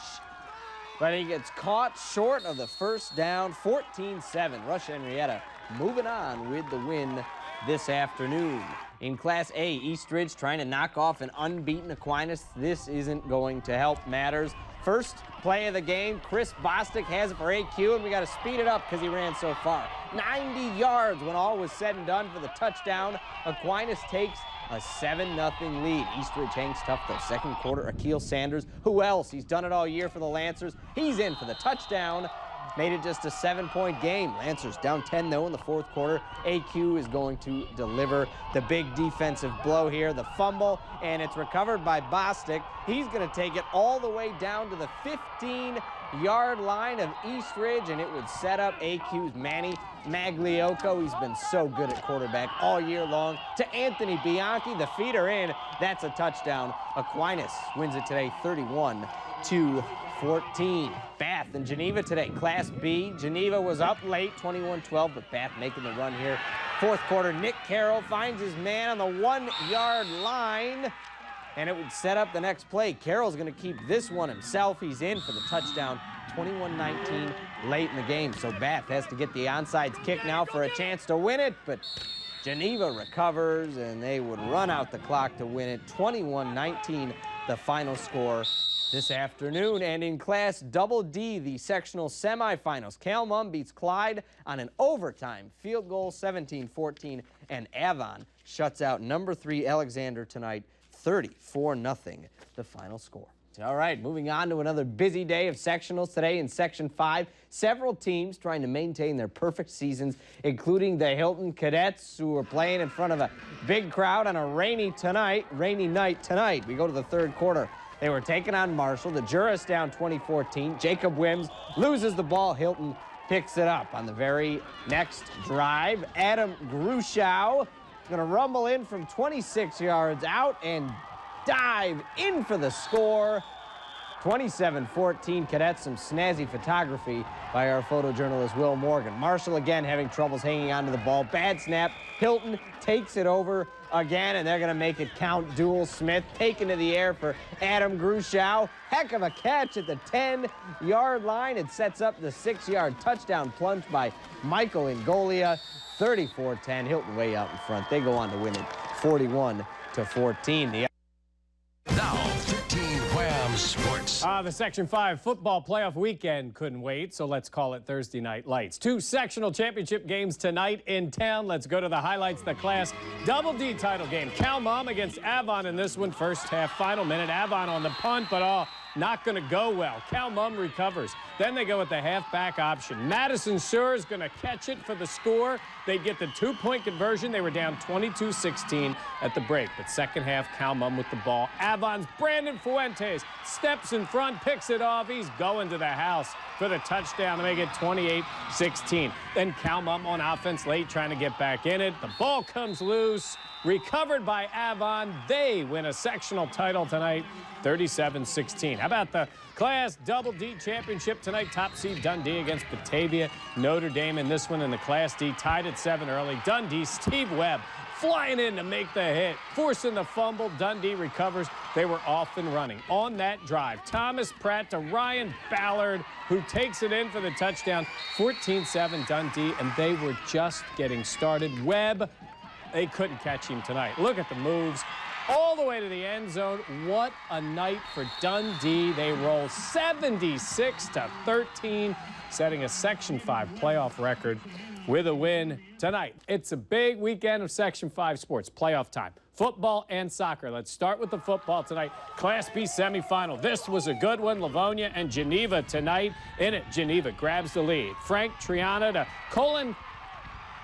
but he gets caught short of the first down. 14-7. Rush-Henrietta moving on with the win this afternoon. In Class A, Eastridge trying to knock off an unbeaten Aquinas. This isn't going to help matters. First play of the game, Chris Bostic has it for AQ, and we got to speed it up because he ran so far. 90 yards when all was said and done for the touchdown. Aquinas takes a 7-0 lead. Eastridge hangs tough though. Second quarter, Akeel Sanders. Who else? He's done it all year for the Lancers. He's in for the touchdown. Made it just a 7-point game. Lancers down 10 though in the fourth quarter. AQ is going to deliver the big defensive blow here, the fumble, and it's recovered by Bostic. He's going to take it all the way down to the 15-yard line of Eastridge, and it would set up AQ's Manny Magliocco. He's been so good at quarterback all year long. To Anthony Bianchi, the feeder in. That's a touchdown. Aquinas wins it today 31-14. Bath and Geneva today, Class B. Geneva was up late, 21-12, but Bath making the run here. Fourth quarter, Nick Carroll finds his man on the 1-yard line, and it would set up the next play. Carroll's going to keep this one himself. He's in for the touchdown, 21-19 late in the game. So Bath has to get the onside kick now for a chance to win it, but Geneva recovers, and they would run out the clock to win it. 21-19, the final score this afternoon. And in Class D, the sectional semifinals, Cal-Mum beats Clyde on an overtime field goal, 17-14, and Avon shuts out number 3 Alexander tonight, 34-0, the final score. All right, moving on to another busy day of sectionals today in Section 5. Several teams trying to maintain their perfect seasons, including the Hilton Cadets, who are playing in front of a big crowd on a rainy night tonight. We go to the third quarter. They were taking on Marshall. The Juris down 2014. Jacob Wims loses the ball. Hilton picks it up on the very next drive. Adam Gruschow is going to rumble in from 26 yards out and dive in for the score. 27-14 Cadets. Some snazzy photography by our photojournalist Will Morgan. Marshall again having troubles hanging onto the ball. Bad snap. Hilton takes it over again, and they're going to make it count. Dual Smith taken to the air for Adam Gruschow. Heck of a catch at the 10-yard line. It sets up the 6-yard touchdown plunge by Michael Ingolia. 34-10. Hilton way out in front. They go on to win it 41-14. Now, 13 Wham Sports. The Section 5 football playoff weekend couldn't wait, so let's call it Thursday Night Lights. 2 sectional championship games tonight in town. Let's go to the highlights. The Class D title game. Cal-Mum against Avon in this one. First half, final minute. Avon on the punt, but not going to go well. Cal-Mum recovers. Then they go with the halfback option. Madison Suhr is going to catch it for the score. They get the 2-point conversion. They were down 22-16 at the break. But second half, Cal-Mum with the ball. Avon's Brandon Fuentes steps in front, picks it off. He's going to the house for the touchdown to make it 28-16. Then Cal-Mum on offense late, trying to get back in it. The ball comes loose. Recovered by Avon. They win a sectional title tonight, 37-16. How about the Class Double D Championship tonight? Top seed Dundee against Batavia. Notre Dame in this one in the Class D, tied at 7 early. Dundee, Steve Webb flying in to make the hit, forcing the fumble. Dundee recovers. They were off and running. On that drive, Thomas Pratt to Ryan Ballard, who takes it in for the touchdown. 14-7 Dundee, and they were just getting started. Webb, they couldn't catch him tonight. Look at the moves. All the way to the end zone. What a night for Dundee. They roll 76-13, setting a Section 5 playoff record with a win tonight. It's a big weekend of Section 5 sports, playoff time. Football and soccer. Let's start with the football tonight. Class B semifinal. This was a good one. Livonia and Geneva tonight. In it, Geneva grabs the lead. Frank Triana to Colin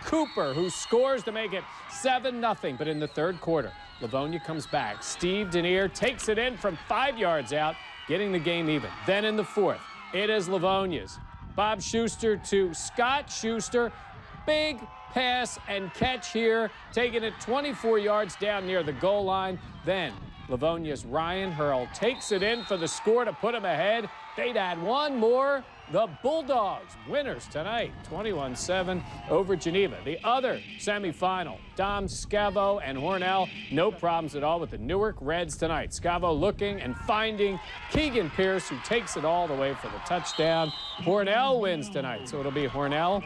Cooper, who scores to make it 7-0. But in the third quarter, Livonia comes back. Steve Denier takes it in from 5 yards out, getting the game even. Then in the fourth, it is Livonia's. Bob Schuster to Scott Schuster. Big pass and catch here, taking it 24 yards down near the goal line. Then Livonia's Ryan Hurl takes it in for the score to put them ahead. They'd add one more. The Bulldogs, winners tonight, 21-7 over Geneva. The other semifinal, Dom Scavo and Hornell, no problems at all with the Newark Reds tonight. Scavo looking and finding Keegan Pierce, who takes it all the way for the touchdown. Hornell wins tonight, so it'll be Hornell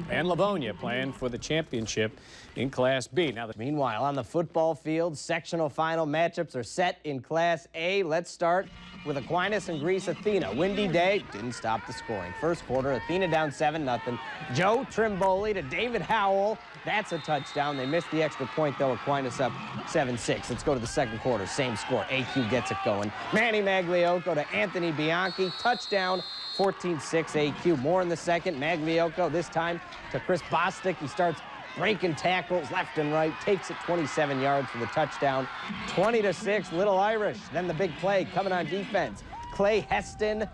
and Livonia playing for the championship in Class B. Now, meanwhile, on the football field, sectional final matchups are set in Class A. Let's start with Aquinas and Greece Athena. Windy day, didn't stop the scoring. First quarter, Athena down 7-0. Joe Trimboli to David Howell. That's a touchdown. They missed the extra point, though. Aquinas up 7-6. Let's go to the second quarter. Same score. AQ gets it going. Manny Magliocco to Anthony Bianchi. Touchdown. 14-6 AQ. More in the second. Magliocco this time to Chris Bostic. He starts breaking tackles left and right, takes it 27 yards for the touchdown. 20-6, Little Irish. Then the big play coming on defense. Clay Heston,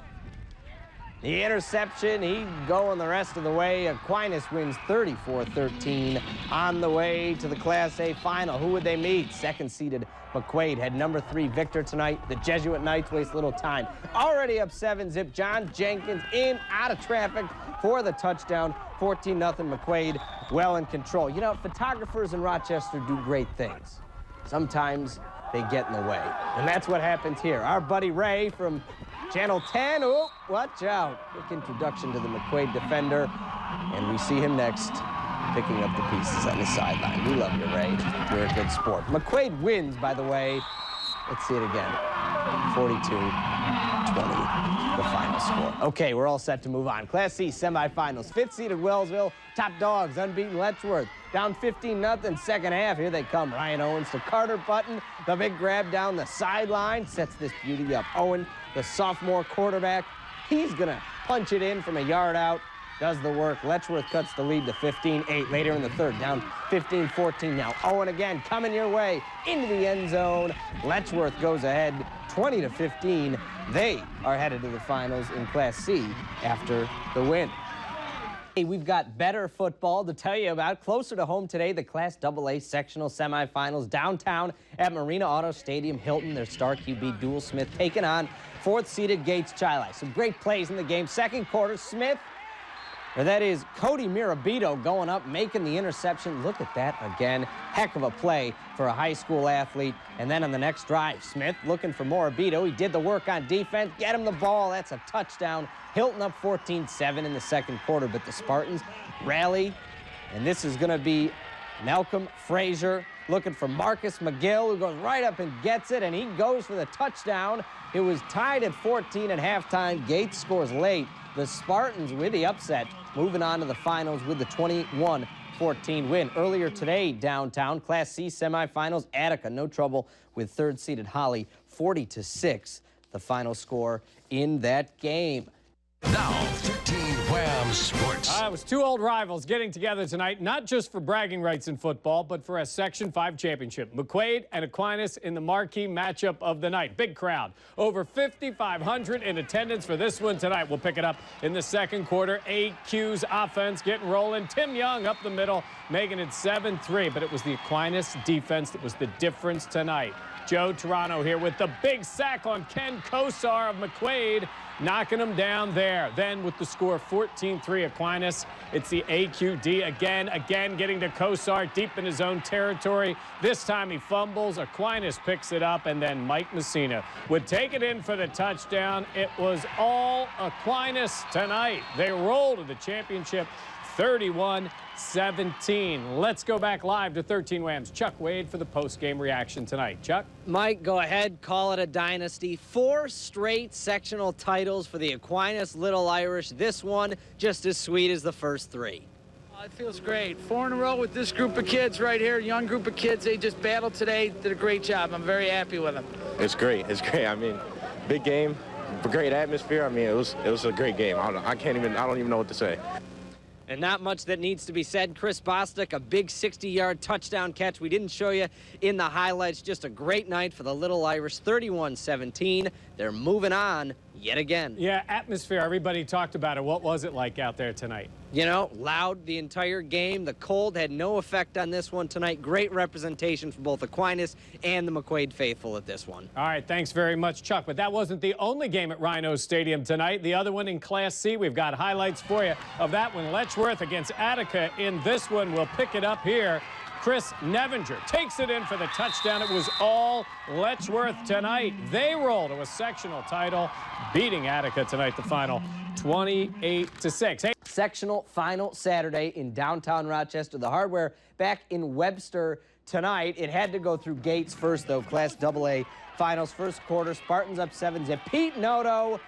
the interception. He going the rest of the way. Aquinas wins 34-13 on the way to the Class A final. Who would they meet? Second-seeded McQuaid had number 3 Victor tonight. The Jesuit Knights waste little time. Already up 7-zip. John Jenkins in, out of traffic for the touchdown. 14-0 McQuaid, well in control. You know, photographers in Rochester do great things. Sometimes they get in the way. And that's what happens here. Our buddy Ray from Channel 10. Oh, watch out. Quick introduction to the McQuaid defender. And we see him next, picking up the pieces on the sideline. We love you, Ray. You're a good sport. McQuaid wins, by the way. Let's see it again. 42-20. The final score. Okay, we're all set to move on. Class C semifinals. 5th-seeded Wellsville, top dogs, unbeaten Letchworth. Down 15-0, second half. Here they come. Ryan Owens to Carter Button. The big grab down the sideline sets this beauty up. Owen, the sophomore quarterback, he's going to punch it in from a yard out. Does the work. Letchworth cuts the lead to 15-8 later in the third. Down 15-14 now. Owen again coming your way into the end zone. Letchworth goes ahead 20-15. They are headed to the finals in Class C after the win. Hey, we've got better football to tell you about. Closer to home today, the Class AA sectional semifinals downtown at Marina Auto Stadium. Hilton, their star QB, Dual Smith, taking on 4th-seeded Gates Chili. Some great plays in the game. Second quarter, Smith, or that is Cody Mirabito, going up, making the interception. Look at that again. Heck of a play for a high school athlete. And then on the next drive, Smith looking for Mirabito. He did the work on defense. Get him the ball. That's a touchdown. Hilton up 14-7 in the second quarter, but the Spartans rally. And this is going to be Malcolm Frazier looking for Marcus McGill, who goes right up and gets it, and he goes for the touchdown. It was tied at 14 at halftime. Gates scores late. The Spartans with the upset, moving on to the finals with the 21-14 win. Earlier today, downtown, Class C semifinals, Attica, no trouble with 3rd-seeded Holly, 40-6, the final score in that game. Now, 13 Wham Sports. It was two old rivals getting together tonight, not just for bragging rights in football, but for a Section 5 championship. McQuaid and Aquinas in the marquee matchup of the night. Big crowd. Over 5,500 in attendance for this one tonight. We'll pick it up in the second quarter. AQ's offense getting rolling. Tim Young up the middle, making it 7-3. But it was the Aquinas defense that was the difference tonight. Joe Toronto here with the big sack on Ken Kosar of McQuaid, knocking him down there. Then with the score 14-3 Aquinas, it's the AQD again getting to Kosar deep in his own territory. This time he fumbles. Aquinas picks it up, and then Mike Messina would take it in for the touchdown. It was all Aquinas tonight. They roll to the championship 31-17. Let's go back live to 13 Wham's Chuck Wade for the post-game reaction tonight. Chuck? Mike, go ahead, call it a dynasty. 4 straight sectional titles for the Aquinas Little Irish. This one just as sweet as the first 3. It feels great. 4 in a row with this group of kids right here, young group of kids. They just battled today, did a great job. I'm very happy with them. It's great. It's great. I mean, big game, great atmosphere. I mean, it was a great game. I don't even know what to say. And not much that needs to be said. Chris Bostic, a big 60-yard touchdown catch. We didn't show you in the highlights. Just a great night for the Little Irish, 31-17. They're moving on yet again. Yeah, atmosphere. Everybody talked about it. What was it like out there tonight? You know, loud the entire game. The cold had no effect on this one tonight. Great representation for both Aquinas and the McQuaid faithful at this one. All right, thanks very much, Chuck. But that wasn't the only game at Rhino Stadium tonight. The other one in Class C, we've got highlights for you of that one. Letchworth against Attica in this one. We'll pick it up here. Chris Nevinger takes it in for the touchdown. It was all Letchworth tonight. They roll to a sectional title, beating Attica tonight, the final 28-6. Hey. Sectional final Saturday in downtown Rochester. The Hardware back in Webster tonight. It had to go through gates first, though. Class AA finals, first quarter. Spartans up 7-zip. Pete Noto,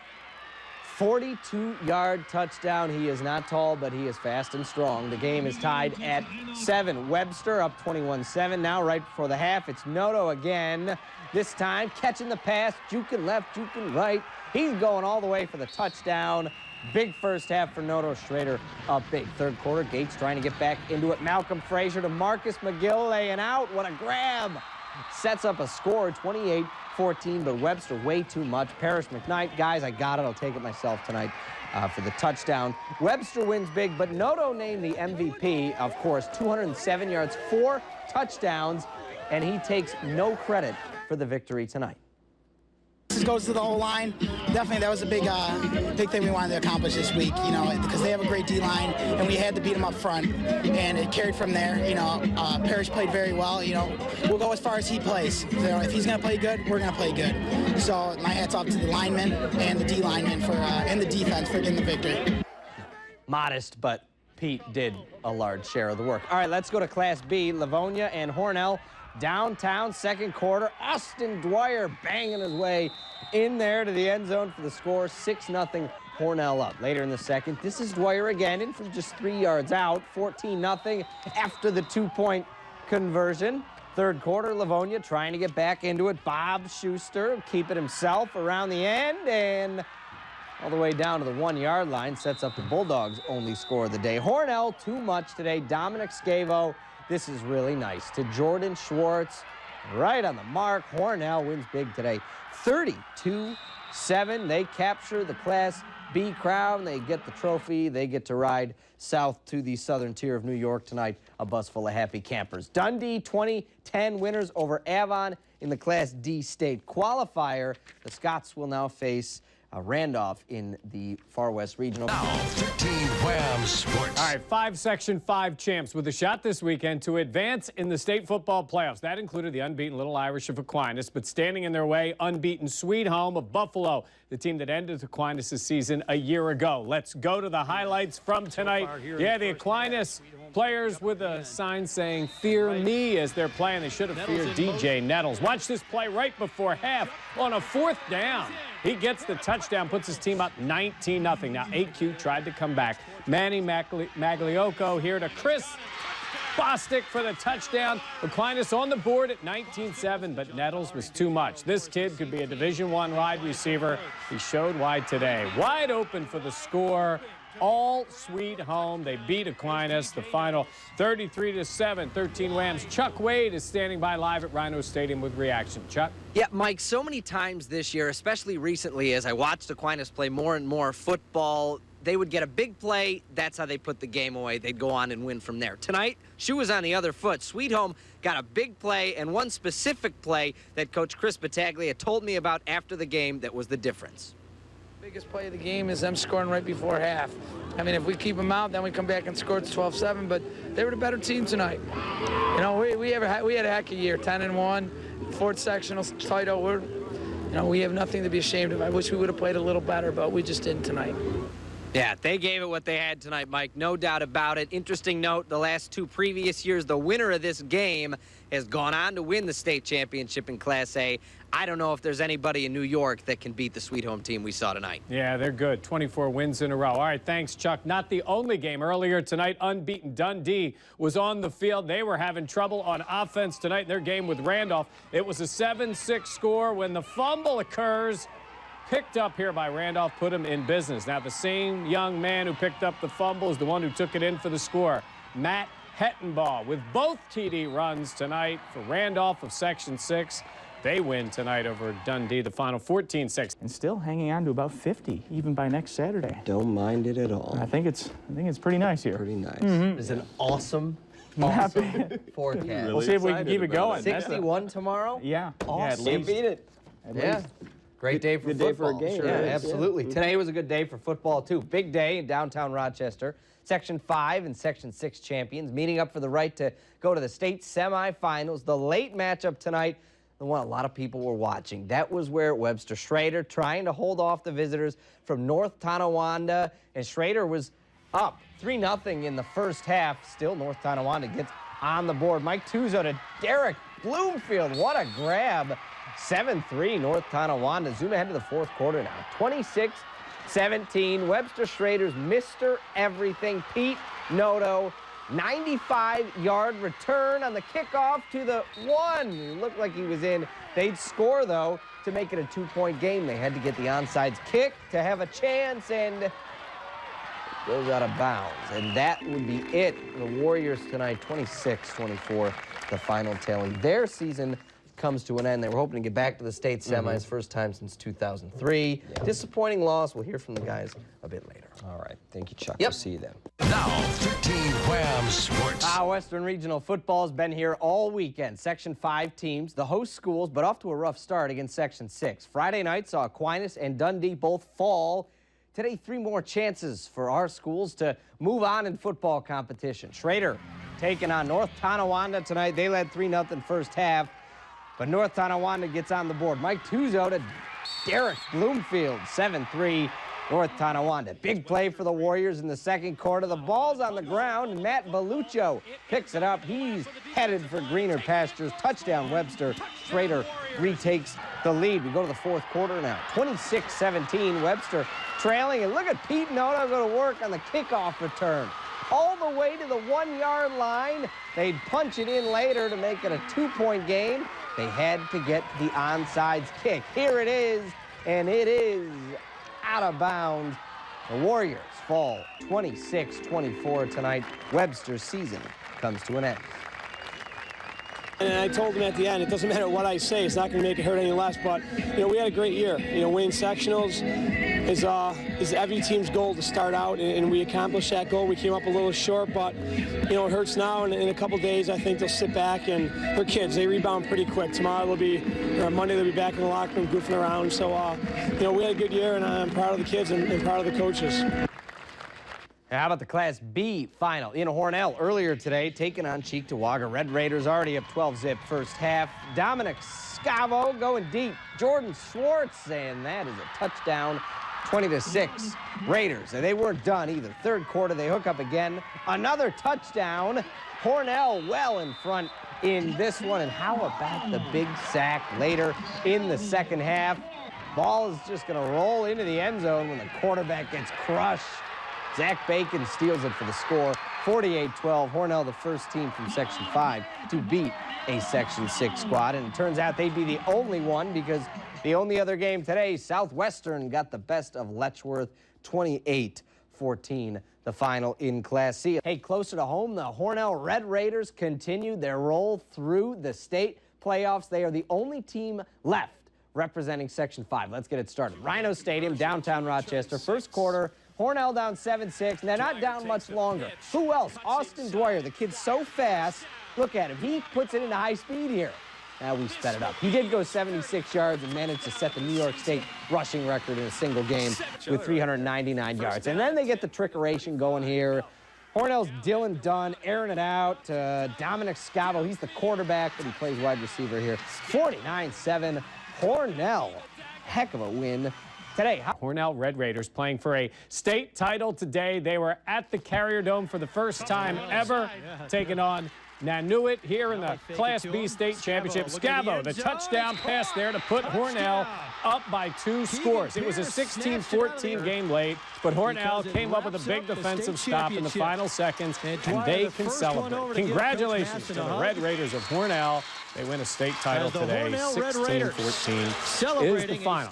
42-yard touchdown. He is not tall, but he is fast and strong. The game is tied at 7. Webster up 21-7. Now right before the half, it's Noto again. This time catching the pass, juking left, juking right. He's going all the way for the touchdown. Big first half for Noto. Schroeder up big. Third quarter, Gates trying to get back into it. Malcolm Frazier to Marcus McGill laying out. What a grab. Sets up a score, 28-14, but Webster way too much. Parrish McKnight, guys, I got it. I'll take it myself tonight for the touchdown. Webster wins big, but Noto named the MVP, of course, 207 yards, 4 touchdowns, and he takes no credit for the victory tonight. This goes to the whole line. Definitely, that was a big thing we wanted to accomplish this week, you know, because they have a great D-line, and we had to beat them up front, and it carried from there. You know, Parrish played very well. You know, we'll go as far as he plays. So if he's going to play good, we're going to play good. So my hat's off to the linemen and the D-linemen and the defense for getting the victory. Modest, but Pete did a large share of the work. All right, let's go to Class B. Livonia and Hornell. Downtown, second quarter. Austin Dwyer banging his way in there to the end zone for the score. 6-0 Hornell up. Later in the second, this is Dwyer again in from just 3 yards out. 14-0 after the 2-point conversion. Third quarter, Livonia trying to get back into it. Bob Schuster keep it himself around the end and all the way down to the 1-yard line. Sets up the Bulldogs' only score of the day. Hornell, too much today. Dominic Scavo. This is really nice. To Jordan Schwartz, right on the mark. Hornell wins big today, 32-7. They capture the Class B crown. They get the trophy. They get to ride south to the southern tier of New York tonight, a bus full of happy campers. Dundee 2010 winners over Avon in the Class D state qualifier. The Scots will now face Randolph in the Far West Regional. Now, 13 Wham Sports. All right, 5 Section 5 champs with a shot this weekend to advance in the state football playoffs. That included the unbeaten Little Irish of Aquinas, but standing in their way, unbeaten Sweet Home of Buffalo, the team that ended Aquinas' season a year ago. Let's go to the highlights from tonight. Yeah, the Aquinas players with a sign saying, "Fear me," as they're playing. They should have feared DJ Nettles. Watch this play right before half on a 4th down. He gets the touchdown, puts his team up 19-0. Now, AQ tried to come back. Manny Magliocco here to Chris Bostic for the touchdown. Aquinas on the board at 19-7, but Nettles was too much. This kid could be a Division I wide receiver. He showed why today. Wide open for the score. all sweet home. They beat Aquinas, the final 33-7. 13 Wham's Chuck Wade is standing by live at Rhino Stadium with reaction. Chuck? Yeah, Mike, so many times this year, especially recently as I watched Aquinas play more and more football, they would get a big play. That's how they put the game away. They'd go on and win from there. Tonight, shoe was on the other foot. Sweet Home got a big play and one specific play that Coach Chris Battaglia told me about after the game that was the difference. Biggest play of the game is them scoring right before half. I mean, if we keep them out, then we come back and score 12-7, but they were the better team tonight. You know, we had a heck of a year, 10-1, fourth sectional title. We have nothing to be ashamed of. I wish we would have played a little better, but we just didn't tonight. Yeah, they gave it what they had tonight, Mike. No doubt about it. Interesting note, the last two previous years, the winner of this game has gone on to win the state championship in Class A. I don't know if there's anybody in New York that can beat the Sweet Home team we saw tonight. Yeah, they're good. 24 wins in a row. All right, thanks, Chuck. Not the only game. Earlier tonight, unbeaten Dundee was on the field. They were having trouble on offense tonight in their game with Randolph. It was a 7-6 score when the fumble occurs. Picked up here by Randolph, put him in business. Now, the same young man who picked up the fumble is the one who took it in for the score. Matt Hettenbaugh with both TD runs tonight for Randolph of Section 6. They win tonight over Dundee, the final 14-6. And still hanging on to about 50, even by next Saturday. Don't mind it at all. I think it's pretty nice here. Pretty nice. Mm-hmm. It's an awesome forecast. Really we'll see if we can keep it going. 61 tomorrow? Yeah. Awesome. Yeah, at least. Can't beat it. Yeah. Great day for football. Day for a game. Sure, absolutely. Yeah. Today was a good day for football, too. Big day in downtown Rochester. Section 5 and Section 6 champions meeting up for the right to go to the state semifinals. The late matchup tonight, the one a lot of people were watching. That was where Webster Schroeder trying to hold off the visitors from North Tonawanda, and Schroeder was up 3-0 in the first half. Still, North Tonawanda gets on the board. Mike Tuzo to Derek Bloomfield. What a grab. 7-3 North Tonawanda. Zoom ahead to the fourth quarter now. 26-17. Webster Schroeder's Mr. Everything. Pete Noto. 95-yard return on the kickoff to the one. It looked like he was in. They'd score, though, to make it a 2-point game. They had to get the onside kick to have a chance, and goes out of bounds. And that would be it. The Warriors tonight, 26-24, the final tally. Their season comes to an end. They were hoping to get back to the state semis, first time since 2003. Yeah. Disappointing loss. We'll hear from the guys a bit later. All right. Thank you, Chuck. Yep. We'll see you then. Now, 13 Wham Sports. Western Regional Football has been here all weekend. Section 5 teams, the host schools, but off to a rough start against Section 6. Friday night saw Aquinas and Dundee both fall. Today, 3 more chances for our schools to move on in football competition. Schroeder taking on North Tonawanda tonight. They led 3-0 first half. But North Tonawanda gets on the board. Mike Tuzo to Derek Bloomfield, 7-3, North Tonawanda. Big play for the Warriors in the second quarter. The ball's on the ground, and Matt Belluccio picks it up. He's headed for greener pastures. Touchdown, Webster. Schroeder retakes the lead. We go to the fourth quarter now. 26-17, Webster trailing. And look at Pete Noto go to work on the kickoff return. All the way to the 1-yard line. They'd punch it in later to make it a 2-point game. They had to get the onside kick. Here it is, and it is out of bounds. The Warriors fall 26-24 tonight. Webster's season comes to an end. And I told him at the end, it doesn't matter what I say, it's not going to make it hurt any less. But we had a great year. Winning sectionals is every team's goal to start out, and we accomplished that goal. We came up a little short, but it hurts now. And in a couple days, I think they'll sit back, and they're kids. They rebound pretty quick. Tomorrow Monday they'll be back in the locker room goofing around. So we had a good year, and I'm proud of the kids and proud of the coaches. How about the Class B final in Hornell earlier today, taking on Cheektowaga. Red Raiders already up 12-zip first half. Dominic Scavo going deep. Jordan Schwartz, and that is a touchdown, 20-6. Raiders, and they weren't done either. Third quarter, they hook up again. Another touchdown. Hornell well in front in this one. And how about the big sack later in the second half? Ball is just going to roll into the end zone when the quarterback gets crushed. Zach Bacon steals it for the score, 48-12. Hornell, the first team from Section 5 to beat a Section 6 squad. And it turns out they'd be the only one because the only other game today, Southwestern got the best of Letchworth, 28-14. 21-14, the final in Class C. Hey, closer to home, the Hornell Red Raiders continued their roll through the state playoffs. They are the only team left representing Section 5. Let's get it started. Rhino Stadium, downtown Rochester. First quarter, Hornell down 7-6, and they're not down much longer. Who else? Austin Dwyer, the kid's so fast. Look at him. He puts it into high speed here. Now we sped it up. He did go 76 yards and managed to set the New York State rushing record in a single game with 399 yards. And then they get the trickeration going here. Hornell's Dylan Dunn airing it out to Dominic Scavo. He's the quarterback, but he plays wide receiver here. 49-7, Hornell. Heck of a win today. Hornell Red Raiders playing for a state title today. They were at the Carrier Dome for the first time ever, taking on Nanuet here in the Class B state championship. Scavo, the touchdown pass there to put Hornell up by 2 scores. It was a 16-14 game late, but Hornell came up with a big defensive stop in the final seconds, and they can celebrate. Congratulations to the Red Raiders of Hornell. They win a state title today. 16-14 is the final.